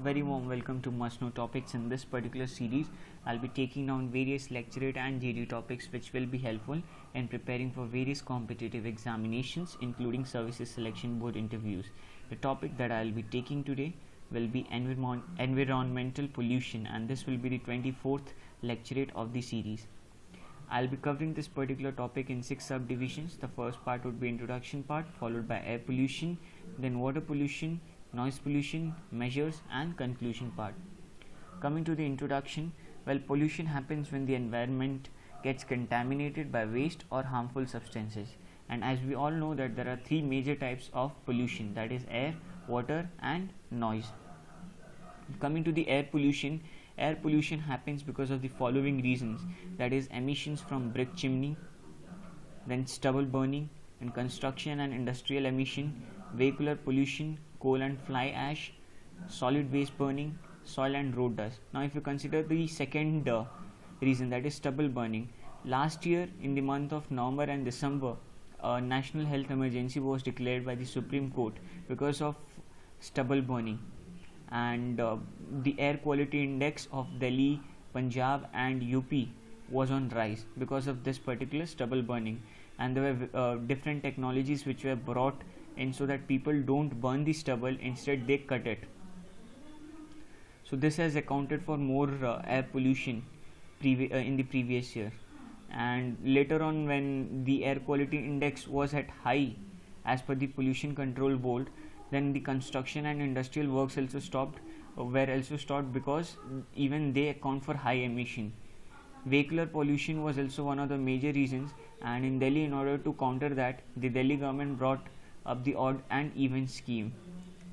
Very warm welcome to Must Know Topics. In this particular series, I'll be taking down various lecturate and JD topics which will be helpful in preparing for various competitive examinations, including Services Selection Board interviews. The topic that I'll be taking today will be environmental pollution, and this will be the 24th lecturate of the series. I'll be covering this particular topic in 6 subdivisions. The first part would be introduction part, followed by air pollution, then water pollution, noise pollution, measures, and conclusion part. Coming to the introduction, well, pollution happens when the environment gets contaminated by waste or harmful substances. And as we all know that there are 3 major types of pollution, that is air, water, and noise. Coming to the air pollution happens because of the following reasons, that is emissions from brick chimney, then stubble burning, and construction and industrial emission, vehicular pollution, coal and fly ash, solid waste burning, soil and road dust. Now if you consider the second reason, that is stubble burning, last year in the month of November and December, a national health emergency was declared by the Supreme Court because of stubble burning, and the air quality index of Delhi, Punjab and UP was on rise because of this particular stubble burning, and there were different technologies which were brought in so that people don't burn the stubble, instead they cut it. So this has accounted for more air pollution in the previous year. And later on, when the air quality index was at high as per the pollution control board, then the construction and industrial works also stopped because even they account for high emission. Vehicular pollution was also one of the major reasons, and in Delhi, in order to counter that, the Delhi government brought up the odd and even scheme.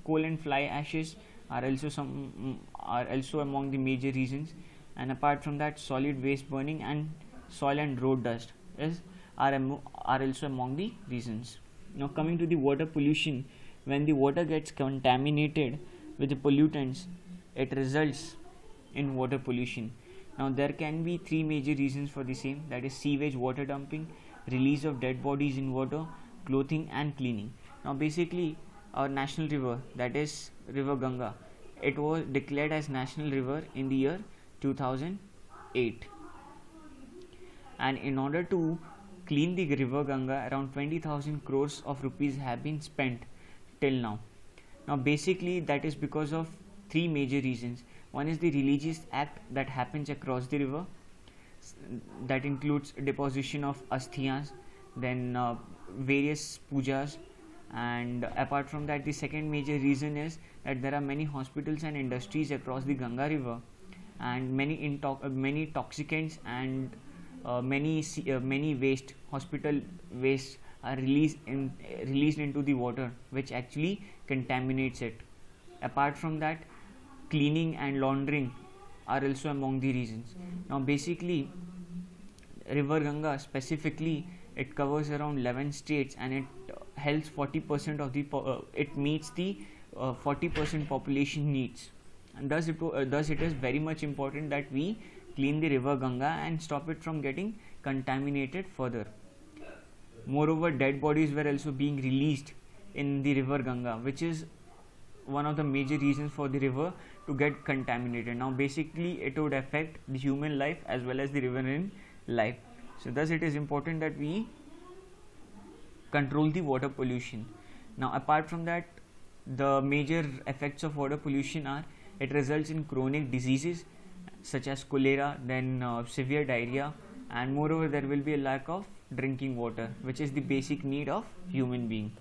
Coal and fly ashes are also among the major reasons, and apart from that, solid waste burning and soil and road dust are also among the reasons. Now coming to the water pollution, when the water gets contaminated with the pollutants, it results in water pollution. Now there can be 3 major reasons for the same, that is sewage water dumping, release of dead bodies in water, clothing and cleaning. Now basically our national river, that is River Ganga, it was declared as national river in the year 2008, and in order to clean the River Ganga, around 20,000 crores of rupees have been spent till now. Now basically that is because of 3 major reasons. One is the religious act that happens across the river, that includes deposition of asthiyas, then various pujas, and apart from that, the second major reason is that there are many hospitals and industries across the Ganga river, and many toxicants and many hospital waste are released into the water, which actually contaminates it. Apart from that, cleaning and laundering are also among the reasons. Now basically River Ganga specifically, it covers around 11 states, and it helps 40% of the it meets the 40% population needs, and thus it is very much important that we clean the River Ganga and stop it from getting contaminated further. Moreover, dead bodies were also being released in the River Ganga, which is one of the major reasons for the river to get contaminated. Now basically it would affect the human life as well as the riverine life. So thus it is important that we control the water pollution. Now apart from that, the major effects of water pollution are, it results in chronic diseases such as cholera, then severe diarrhea, and moreover there will be a lack of drinking water, which is the basic need of human being.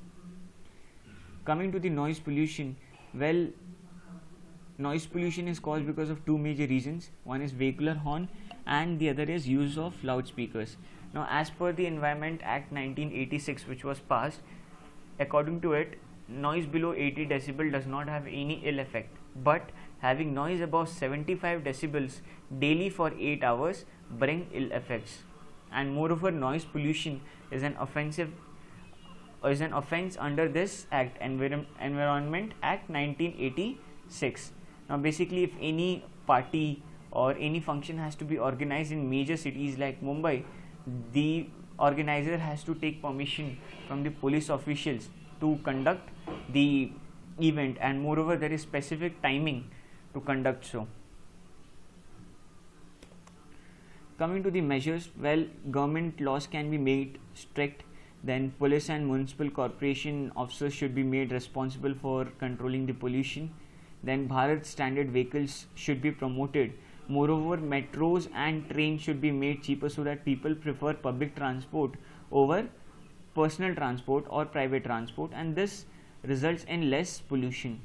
Coming to the noise pollution, well, noise pollution is caused because of 2 major reasons. One is vehicular horn and the other is use of loudspeakers. Now as per the Environment Act 1986, which was passed, according to it, noise below 80 decibel does not have any ill effect, but having noise above 75 decibels daily for 8 hours bring ill effects. And moreover, noise pollution is an offense under this act, Environment Act 1986. Now basically, if any party or any function has to be organized in major cities like Mumbai, the organizer has to take permission from the police officials to conduct the event, and moreover there is specific timing to conduct so. Coming to the measures, well, government laws can be made strict, then police and municipal corporation officers should be made responsible for controlling the pollution, then Bharat standard vehicles should be promoted. Moreover, metros and trains should be made cheaper so that people prefer public transport over personal transport or private transport, and this results in less pollution.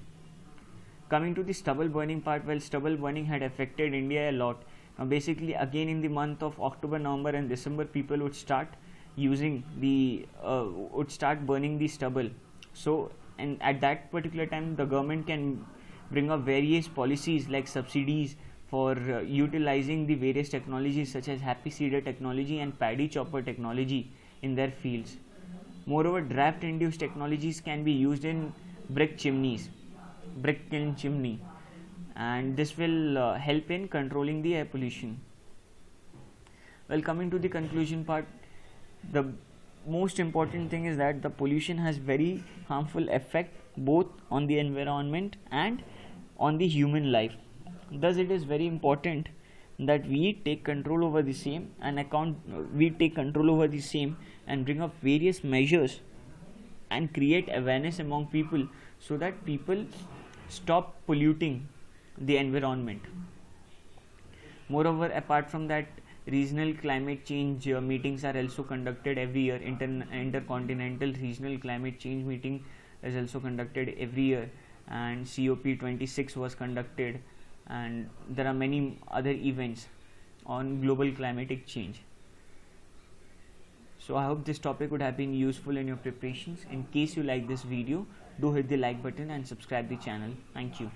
Coming to the stubble burning part, well, stubble burning had affected India a lot. Now basically again in the month of October, November and December, people would start using the would start burning the stubble. So, and at that particular time the government can bring up various policies like subsidies for utilizing the various technologies such as happy seeder technology and paddy chopper technology in their fields. Moreover, draft induced technologies can be used in brick kiln chimney, and this will help in controlling the air pollution. Well, coming to the conclusion part, the most important thing is that the pollution has very harmful effect both on the environment and on the human life. Thus it is very important that we take control over the same and bring up various measures and create awareness among people so that people stop polluting the environment. Moreover, apart from that, regional climate change meetings are also conducted every year. Intercontinental regional climate change meeting is also conducted every year, and COP26 was conducted, and there are many other events on global climatic change. So I hope this topic would have been useful in your preparations. In case you like this video, do hit the like button and subscribe the channel. Thank you.